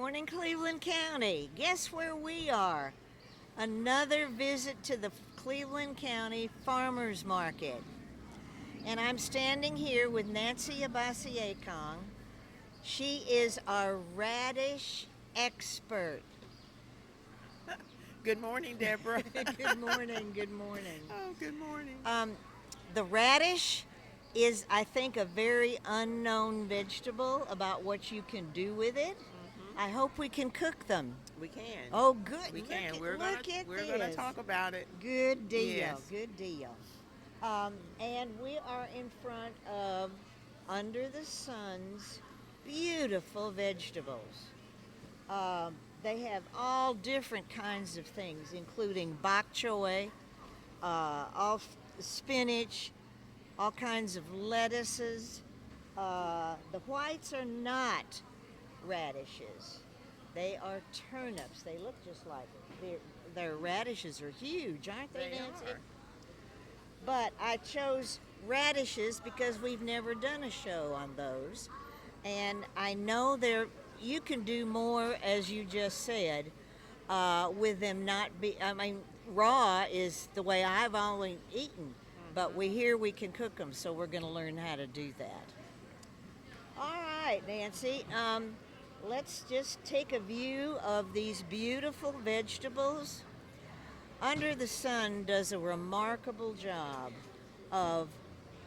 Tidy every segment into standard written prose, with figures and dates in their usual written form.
morning, Cleveland County. Guess where we are? Another visit to the Cleveland County Farmers Market. And I'm standing here with Nancy Abasiakong. She is our radish expert. Good morning, Deborah. Good morning, good morning. Oh, good morning. The radish is, I think, a very unknown vegetable about what you can do with it. I hope we can cook them. We can. Oh, good. We Look can. at, We're look at gonna this. talk about it. Good deal. Yes. Good deal. And we are in front of Under the Sun's beautiful vegetables. They have all different kinds of things, including bok choy, spinach, all kinds of lettuces. The whites are not radishes. They are turnips. They look just like it. Their radishes are huge, aren't they, They Nancy? are. But I chose radishes because we've never done a show on those. And I know you can do more, as you just said, with them not be, I mean, raw is the way I've always eaten. But we can cook them, so we're going to learn how to do that. All right, Nancy. Let's just take a view of these beautiful vegetables. Under the Sun does a remarkable job of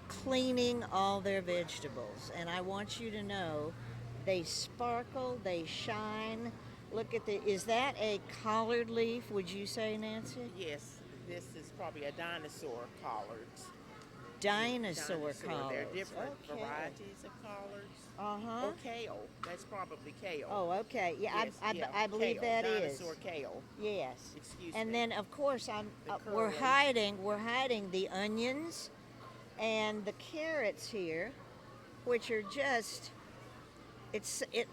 cleaning all their vegetables. And I want you to know they sparkle, they shine. Look at is that a collard leaf, would you say, Nancy? Yes, this is probably a dinosaur collards. Dinosaur collards. There are different Okay. varieties of collards. Uh-huh. Or kale. That's probably kale. Oh, okay. Yeah, Yes, I believe kale. that is. Dinosaur kale. Yes. Excuse And me. then, of course, The we're curly. hiding the onions and the carrots here, which are just the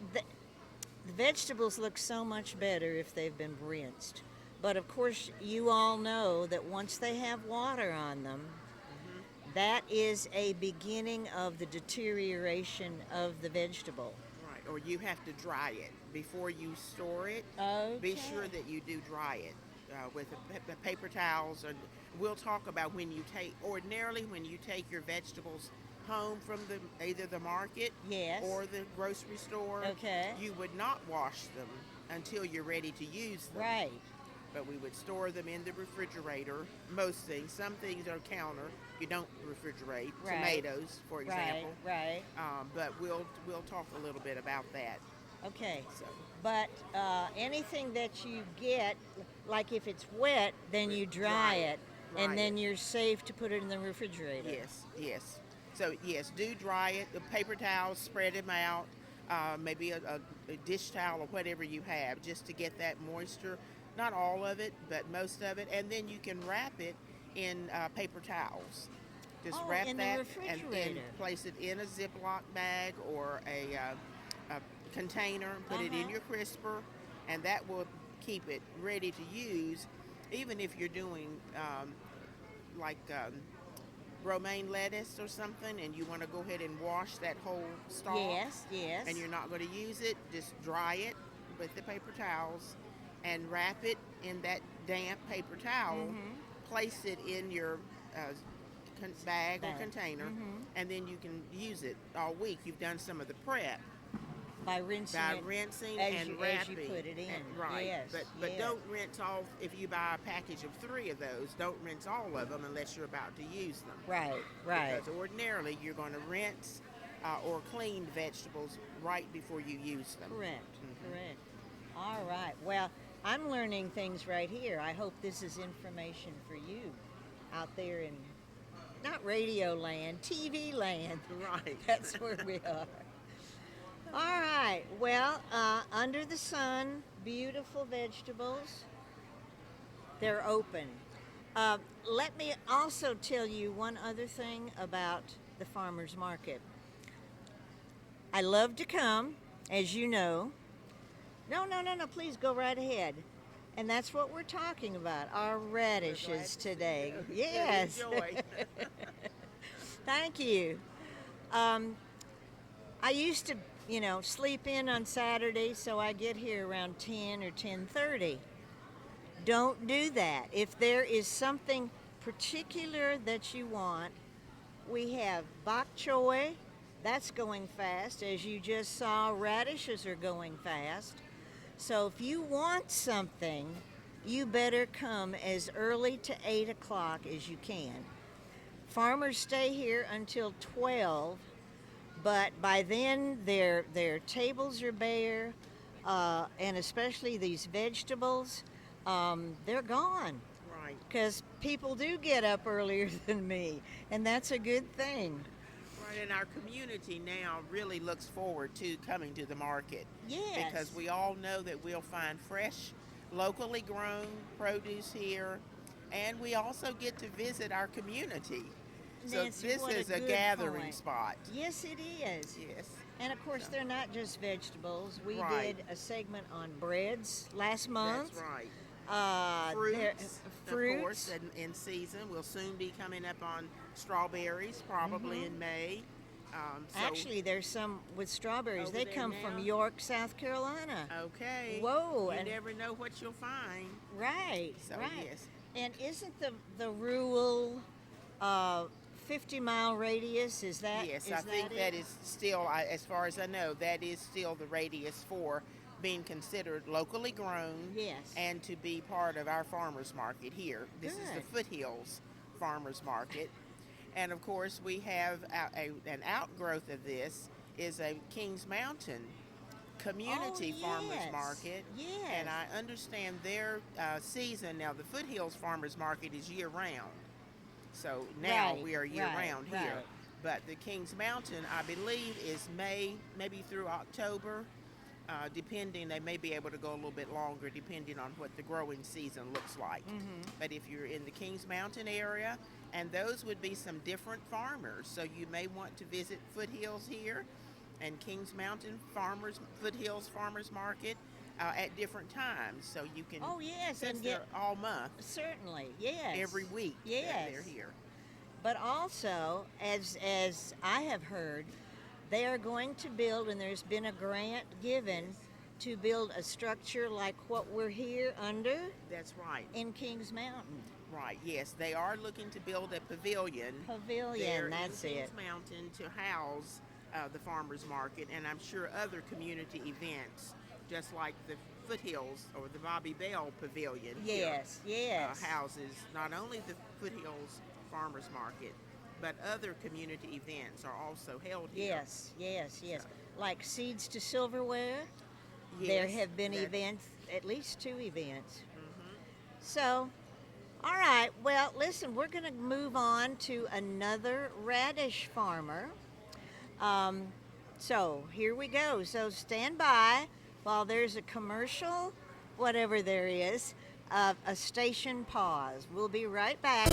vegetables look so much better if they've been rinsed. But of course, you all know that once they have water on them, that is a beginning of the deterioration of the vegetable. Right. Or you have to dry it before you store it. Okay. Be sure that you do dry it with the paper towels. And we'll talk about ordinarily when you take your vegetables home from either the market Yes. or the grocery store. Okay. You would not wash them until you're ready to use them. Right. But we would store them in the refrigerator. Most things. Some things are counter. You don't refrigerate. Right. Tomatoes, for example. Right. But we'll talk a little bit about that. Okay. So. But anything that you get, like if it's wet, then you dry Dry it, it. and Dry then it. you're safe to put it in the refrigerator. Yes. So yes, do dry it. The paper towels, spread them out. Maybe a dish towel or whatever you have, just to get that moisture. Not all of it, but most of it, and then you can wrap it in paper towels. Just wrap in the that refrigerator. and place it in a Ziploc bag or a container. Put it in your crisper, and that will keep it ready to use. Even if you're doing like romaine lettuce or something, and you want to go ahead and wash that whole stalk. Yes. And you're not going to use it, just dry it with the paper towels and wrap it in that damp paper towel. Place it in your bag or container, and then you can use it all week. You've done some of the prep By rinsing by it rinsing as and you wrapping. put it in. Right. Yes. But yes. don't rinse all. If you buy a package of 3 of those, don't rinse all of them unless you're about to use them. Right. Because ordinarily you're going to rinse or clean vegetables right before you use them. Correct. All right. Well, I'm learning things right here. I hope this is information for you out there in not radio land, TV land. Right. That's where we are. All right. Well, Under the Sun, beautiful vegetables. They're open. Let me also tell you one other thing about the farmers market. I love to come, as you know. No, please go right ahead. And that's what we're talking about, our radishes today. Yes. Enjoy. Thank you. I used to, sleep in on Saturday, so I get here around 10 or 10:30. Don't do that. If there is something particular that you want, we have bok choy. That's going fast. As you just saw, radishes are going fast. So if you want something, you better come as early to 8 o'clock as you can. Farmers stay here until 12, but by then their tables are bare, and especially these vegetables, they're gone. Right. Because people do get up earlier than me, and that's a good thing. Right, and our community now really looks forward to coming to the market. Yes. Because we all know that we'll find fresh, locally grown produce here, and we also get to visit our community. So Nancy, this what is a good gathering point. spot. Yes, it is. Yes. And of course, they're not just vegetables. We Right. did a segment on breads last month. That's right. Fruits, Of course, in season. We'll soon be coming up on strawberries, probably in May. Actually, there's some with strawberries. Over They there come now? from York, South Carolina. Okay. Whoa, You and- never know what you'll find. Right, So, right. yes. And isn't the rural 50-mile radius, is that Yes, is I think it? that is still, as far as I know, that is still the radius for being considered locally grown. Yes. And to be part of our farmers market here. This is the Good. Foothills Farmers Market. And of course, we have an outgrowth of this is a Kings Mountain Community Farmers yes. Market. Yes. And I understand their season now. The Foothills Farmers Market is year round, so now Right, we are year right, round here. right. But the Kings Mountain, I believe, is May, maybe through October. Depending, they may be able to go a little bit longer depending on what the growing season looks like. But if you're in the Kings Mountain area, and those would be some different farmers, so you may want to visit Foothills here and Kings Mountain Foothills Farmers Market at different times, so you can. Oh, yes, since and they're all month, certainly, yes. every week. Yes. They're here. But also, as I have heard, they are going to build, and there's been a grant given to build a structure like what we're here under That's right. in Kings Mountain. Right. Yes, they are looking to build a pavilion. Pavilion, that's in it. Kings Mountain to house the farmers market, and I'm sure other community events, just like the Foothills or the Bobby Bell Pavilion. Yes, yes. Houses not only the Foothills Farmers Market, but other community events are also held here. Yes, yes, yes. So- Like Seeds to Silverware. There Yes, have been that- events, at least 2 events. So, all right. Well, listen, we're going to move on to another radish farmer. So here we go. So stand by while there's a commercial, whatever there is, a station pause. We'll be right back.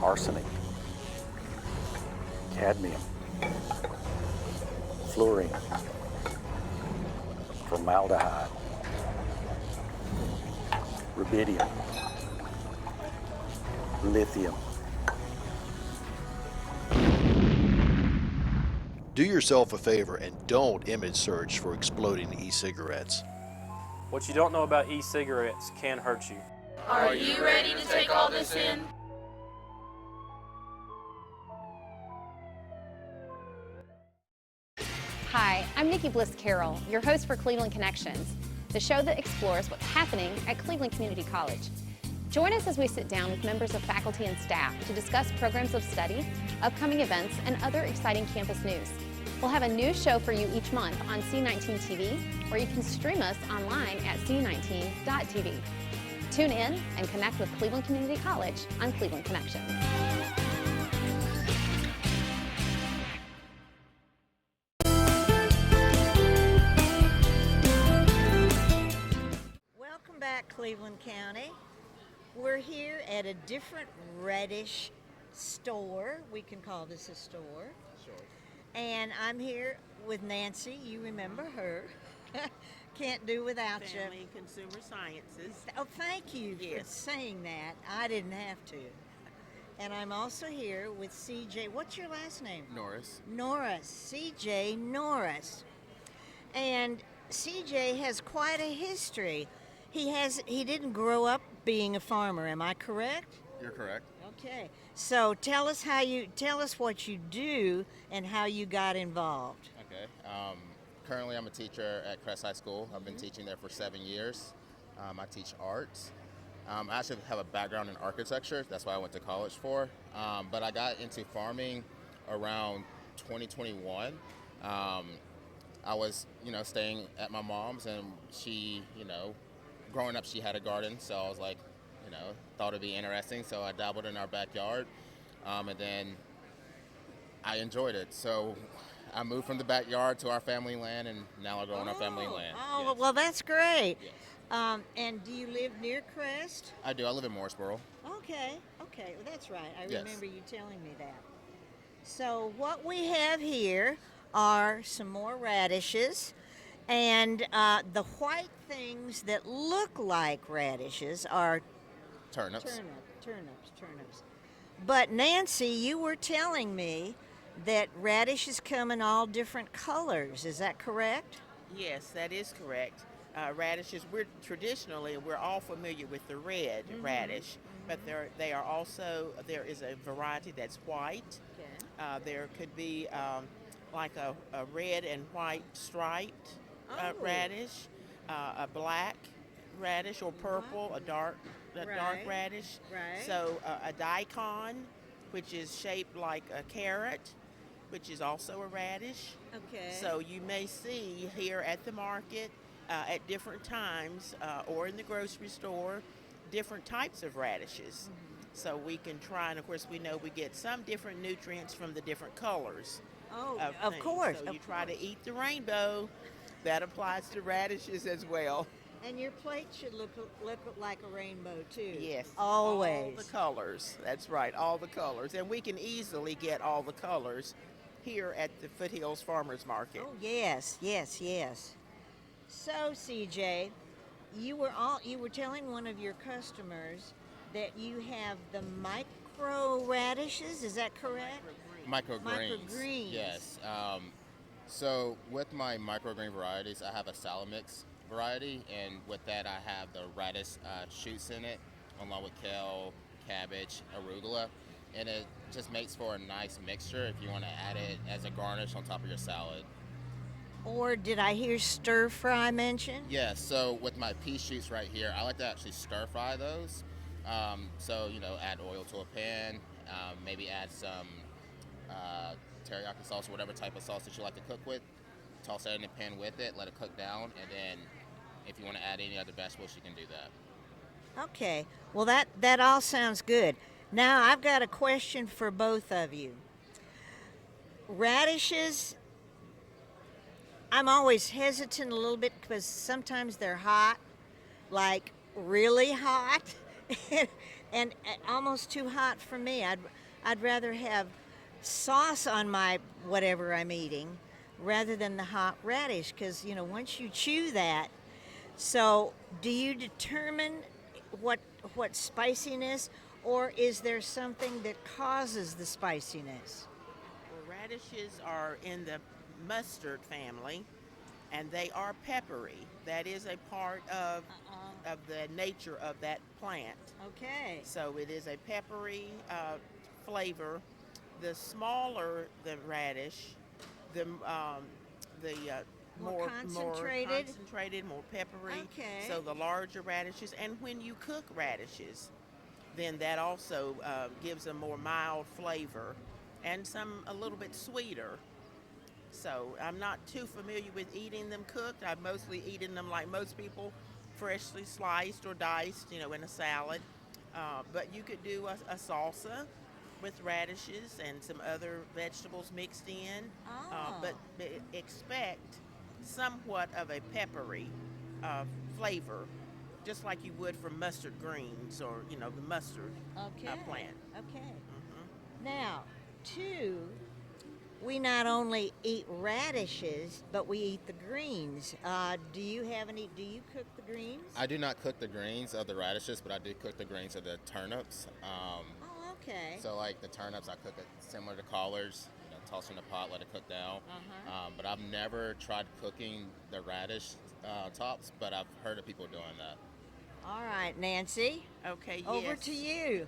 arsenic, cadmium, fluorine, formaldehyde, rubidium, lithium. Do yourself a favor and don't image search for exploding e-cigarettes. What you don't know about e-cigarettes can hurt you. Are you ready to take all this in? Hi, I'm Nikki Bliss Carroll, your host for Cleveland Connections, the show that explores what's happening at Cleveland Community College. Join us as we sit down with members of faculty and staff to discuss programs of study, upcoming events, and other exciting campus news. We'll have a new show for you each month on C19 TV, or you can stream us online at c19.tv. Tune in and connect with Cleveland Community College on Cleveland Connections. Welcome back, Cleveland County. We're here at a different Radish store. We can call this a store. Sure. And I'm here with Nancy. You remember her. Can't do without you. Family and Consumer Sciences. Oh, thank you for Yes. saying that. I didn't have to. And I'm also here with CJ. What's your last name? Norris. Norris. CJ Norris. And CJ has quite a history. He didn't grow up being a farmer, am I correct? You're correct. Okay. So tell us what you do and how you got involved. Okay. Currently, I'm a teacher at Crest High School. I've been teaching there for 7 years. I teach arts. I actually have a background in architecture. That's what I went to college for. But I got into farming around 2021. I was, staying at my mom's, and she, growing up, she had a garden. So I was like, thought it'd be interesting. So I dabbled in our backyard, and then I enjoyed it. So I moved from the backyard to our family land, and now I grow on our family land. Oh, Yes. well, that's great. Yes. And do you live near Crest? I do. I live in Morrisboro. Okay, well, that's right. I Yes. remember you telling me that. So what we have here are some more radishes, and the white things that look like radishes are Turnips. turnips. But Nancy, you were telling me that radishes come in all different colors. Is that correct? Yes, that is correct. Radishes, we're all familiar with the red radish, but they are also, there is a variety that's white. Okay. There could be like a red and white striped Oh. radish, a black radish or purple, a dark Right. radish. Right. So a daikon, which is shaped like a carrot, which is also a radish. Okay. So you may see here at the market at different times or in the grocery store different types of radishes. So we can try, and of course we know we get some different nutrients from the different colors. Oh, Of of course. So of you try course. to eat the rainbow. That applies to radishes as well. And your plate should look like a rainbow too. Yes. Always. All the colors. That's right, all the colors. And we can easily get all the colors here at the Foothills Farmers Market. Oh yes. So CJ, you were telling one of your customers that you have the micro radishes. Is that correct? Microgreens. Microgreens. Yes. So with my microgreen varieties, I have a salad mix variety, and with that I have the radish shoots in it, along with kale, cabbage, arugula, and it just makes for a nice mixture if you want to add it as a garnish on top of your salad. Or did I hear stir fry mentioned? Yeah, so with my pea shoots right here, I like to actually stir fry those. So, add oil to a pan, maybe add some teriyaki sauce or whatever type of sauce that you like to cook with. Toss that in the pan with it, let it cook down, and then if you want to add any other vegetables, you can do that. Okay. Well, that all sounds good. Now, I've got a question for both of you. Radishes, I'm always hesitant a little bit because sometimes they're hot, like really hot, and almost too hot for me. I'd rather have sauce on my whatever I'm eating rather than the hot radish, because once you chew that. So do you determine what spiciness, or is there something that causes the spiciness? Well, radishes are in the mustard family, and they are peppery. That is a part of the nature of that plant. Okay. So it is a peppery flavor. The smaller the radish, the More concentrated? concentrated, more peppery. Okay. So the larger radishes, and when you cook radishes, then that also gives a more mild flavor, and some a little bit sweeter. So I'm not too familiar with eating them cooked. I've mostly eaten them like most people, freshly sliced or diced, in a salad. But you could do a salsa with radishes and some other vegetables mixed in. Oh. But expect somewhat of a peppery flavor, just like you would from mustard greens or the mustard plant. Okay. Now, two, we not only eat radishes, but we eat the greens. Do you cook the greens? I do not cook the greens of the radishes, but I do cook the greens of the turnips. Oh, okay. So like the turnips, I cook it similar to collards, toss in the pot, let it cook down. But I've never tried cooking the radish tops, but I've heard of people doing that. All right, Nancy. Okay, Over yes. to you.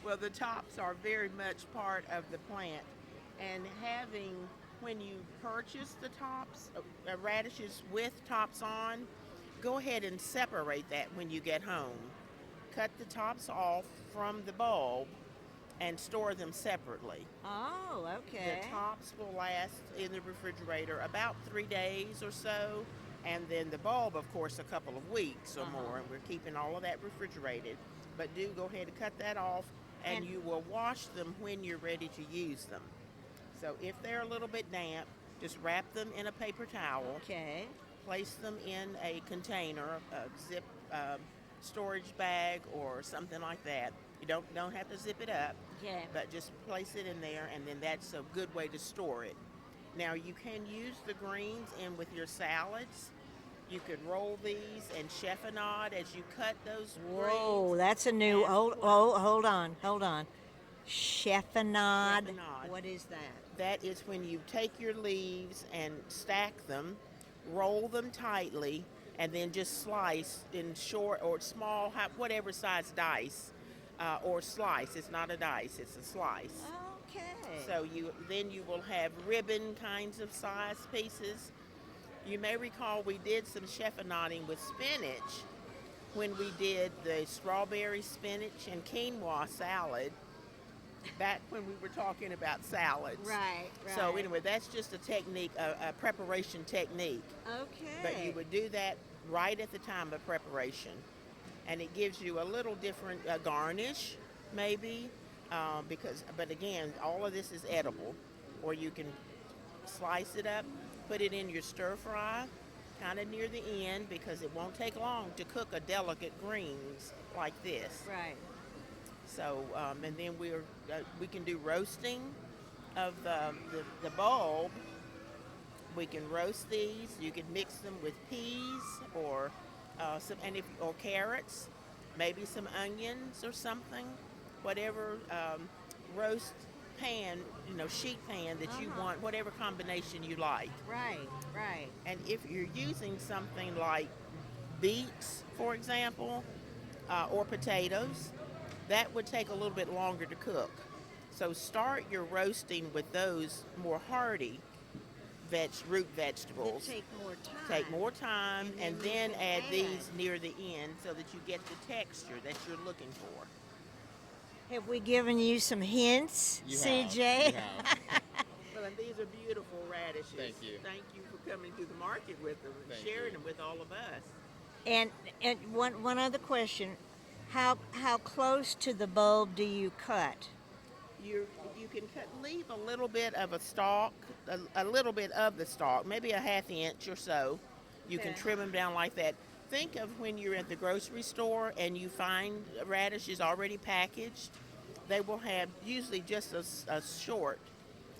Well, the tops are very much part of the plant, and when you purchase the tops, radishes with tops on, go ahead and separate that when you get home. Cut the tops off from the bulb and store them separately. Oh, okay. The tops will last in the refrigerator about 3 days or so, and then the bulb, of course, a couple of weeks or more, and we're keeping all of that refrigerated. But do go ahead and cut that off, and you will wash them when you're ready to use them. So if they're a little bit damp, just wrap them in a paper towel. Okay. Place them in a container, a zip storage bag or something like that. You don't have to zip it up, but just place it in there, and then that's a good way to store it. Now you can use the greens in with your salads. You could roll these and chiffonade as you cut those greens. Whoa, that's a new. Hold on. Chiffonade. What is that? That is when you take your leaves and stack them, roll them tightly, and then just slice in short or small, whatever size dice, or slice. It's not a dice; it's a slice. Okay. So you will have ribbon kinds of size pieces. You may recall we did some chiffonading with spinach when we did the strawberry spinach and quinoa salad back when we were talking about salads. Right. So anyway, that's just a technique, a preparation technique. Okay. But you would do that right at the time of preparation. And it gives you a little different garnish, maybe, but again, all of this is edible. Or you can slice it up, put it in your stir fry, kind of near the end, because it won't take long to cook a delicate greens like this. Right. So, and then we can do roasting of the bulb. We can roast these. You can mix them with peas or or carrots, maybe some onions or something, whatever roast pan, sheet pan that you want, whatever combination you like. Right. And if you're using something like beets, for example, or potatoes, that would take a little bit longer to cook. So start your roasting with those more hardy root vegetables. Take more time. And then add these near the end so that you get the texture that you're looking for. Have we given you some hints, CJ? You have. Well, and these are beautiful radishes. Thank you. Thank you for coming to the market with them and sharing them with all of us. And one other question: how close to the bulb do you cut? You can leave a little bit of a stalk, a little bit of the stalk, maybe a half inch or so. You can trim them down like that. think of when you're at the grocery store and you find radishes already packaged. They will have usually just a short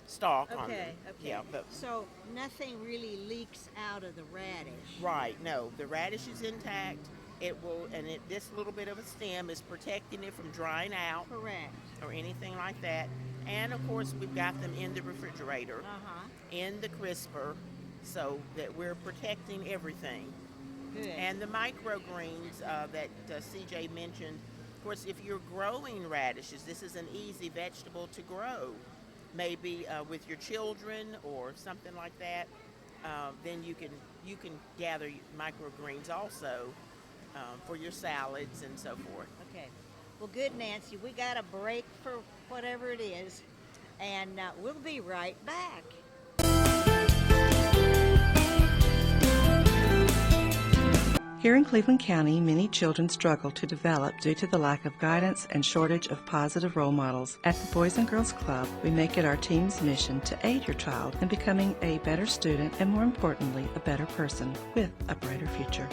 stalk on them. Okay. Yeah, but So nothing really leaks out of the radish. right, no, the radish is intact. It will, and this little bit of a stem is protecting it from drying out Correct. or anything like that. And of course, we've got them in the refrigerator, Uh-huh. in the crisper, so that we're protecting everything. Good. And the microgreens that CJ mentioned, of course, if you're growing radishes, this is an easy vegetable to grow. Maybe with your children or something like that, then you can gather microgreens also for your salads and so forth. Okay. Well, good, Nancy. We got a break for whatever it is, and we'll be right back. Here in Cleveland County, many children struggle to develop due to the lack of guidance and shortage of positive role models. At the Boys and Girls Club, we make it our team's mission to aid your child in becoming a better student and, more importantly, a better person with a brighter future.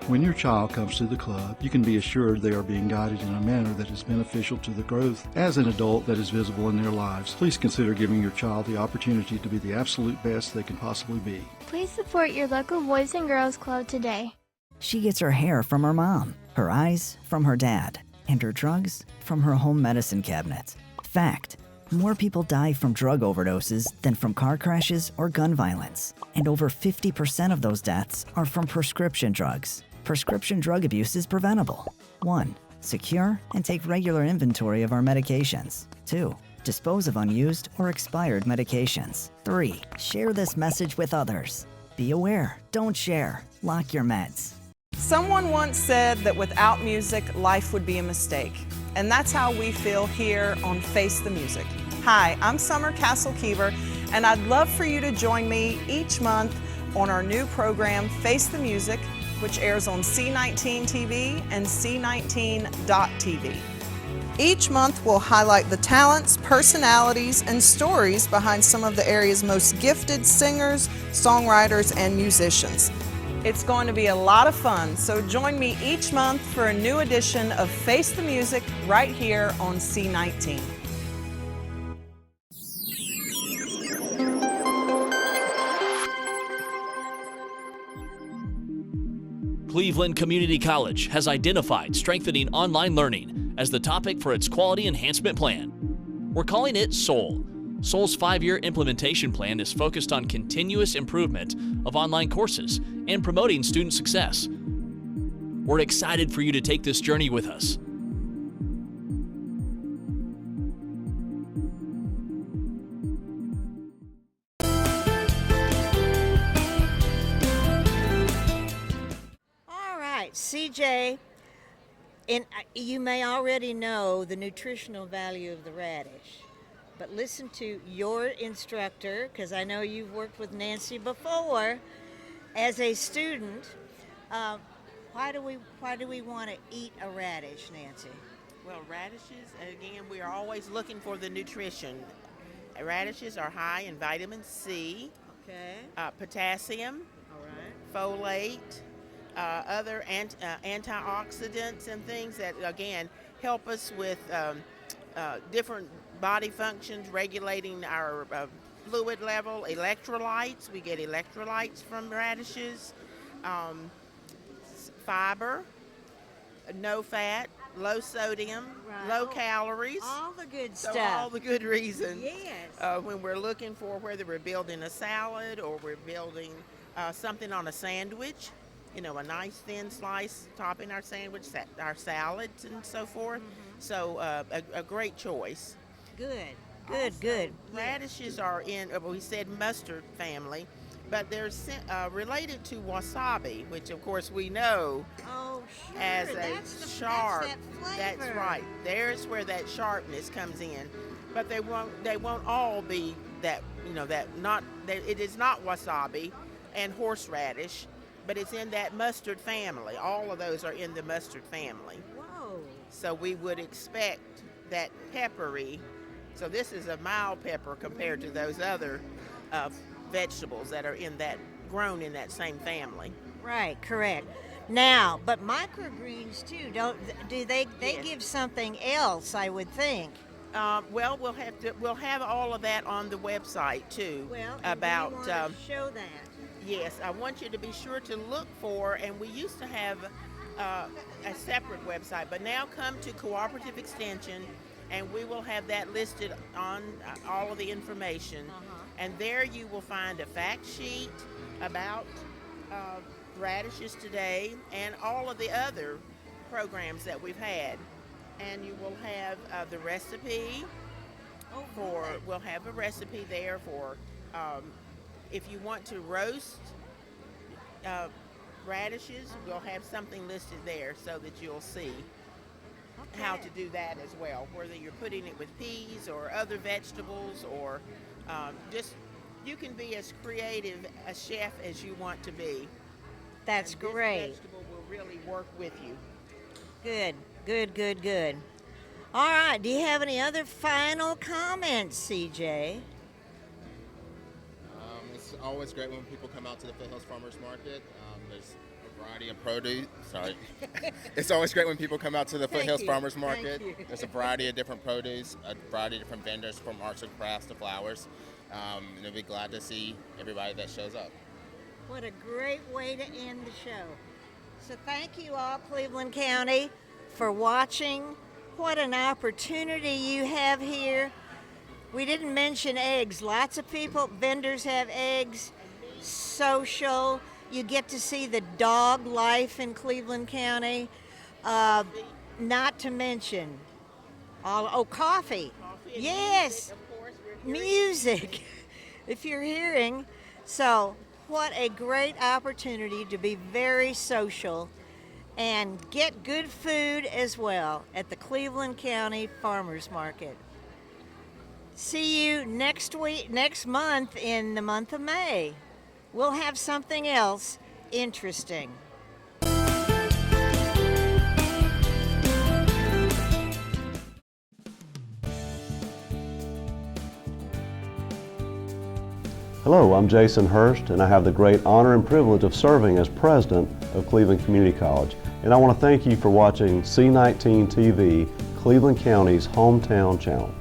When your child comes to the club, you can be assured they are being guided in a manner that is beneficial to the growth as an adult that is visible in their lives. Please consider giving your child the opportunity to be the absolute best they can possibly be. Please support your local Boys and Girls Club today. She gets her hair from her mom, her eyes from her dad, and her drugs from her home medicine cabinet. Fact: more people die from drug overdoses than from car crashes or gun violence. And over 50% of those deaths are from prescription drugs. Prescription drug abuse is preventable. 1. Secure and take regular inventory of our medications. 2. Dispose of unused or expired medications. 3. Share this message with others. Be aware, don't share, lock your meds. Someone once said that without music, life would be a mistake. And that's how we feel here on Face the Music. Hi, I'm Summer Castle-Keever, and I'd love for you to join me each month on our new program, Face the Music, which airs on C19 TV and C19.tv. Each month we'll highlight the talents, personalities, and stories behind some of the area's most gifted singers, songwriters, and musicians. It's going to be a lot of fun, so join me each month for a new edition of Face the Music right here on C19. Cleveland Community College has identified strengthening online learning as the topic for its quality enhancement plan. We're calling it SOUL. SOUL's 5-year implementation plan is focused on continuous improvement of online courses and promoting student success. We're excited for you to take this journey with us. CJ, and you may already know the nutritional value of the radish, but listen to your instructor, because I know you've worked with Nancy before. As a student, why do we want to eat a radish, Nancy? Well, radishes, again, we are always looking for the nutrition. Radishes are high in vitamin C, potassium, folate, other antioxidants and things that, again, help us with different body functions, regulating our fluid level, electrolytes. We get electrolytes from radishes, fiber, no fat, low sodium, low calories. All the good so stuff. All the good reasons. Yes. When we're looking for whether we're building a salad or we're building something on a sandwich, you know, a nice thin slice topping our sandwich, our salads and so forth. So a great choice. Good. Radishes are in, we said mustard family, but they're related to wasabi, which of course we know as a sharp. That's right. There's where that sharpness comes in, but they won't all be that. You know it is not wasabi and horseradish, but it's in that mustard family. All of those are in the mustard family. Whoa! So we would expect that peppery. So this is a mild pepper compared to those other vegetables that are grown in that same family. Right, correct. Now, but microgreens too, do they Yes. give something else, I would think. Well, we'll have all of that on the website too. Well, about do you want to show that? yes, I want you to be sure to look for, and we used to have a separate website, but now come to Cooperative Extension, and we will have that listed on all of the information. And there you will find a fact sheet about Radishes today and all of the other programs that we've had. And you will have the recipe we'll have a recipe there for if you want to roast radishes, we'll have something listed there so that you'll see how to do that as well, whether you're putting it with peas or other vegetables, or just you can be as creative a chef as you want to be. That's and great. This vegetable will really work with you. Good, good, good, good. All right, do you have any other final comments, CJ? It's always great when people come out to the Foothills Farmers Market. There's a variety of produce. Sorry. It's always great when people come out to the Foothills Farmers Market. There's a variety of different produce, a variety of different vendors, from arts and crafts to flowers. And we'll be glad to see everybody that shows up. What a great way to end the show. So thank you all, Cleveland County, for watching. What an opportunity you have here. We didn't mention eggs. Lots of vendors have eggs, social. You get to see the dog life in Cleveland County. Not to mention, coffee. Yes, music, if you're hearing. So what a great opportunity to be very social and get good food as well at the Cleveland County Farmers Market. See you next month, in the month of May. We'll have something else interesting. Hello, I'm Jason Hurst, and I have the great honor and privilege of serving as president of Cleveland Community College. And I want to thank you for watching C19 TV, Cleveland County's hometown channel.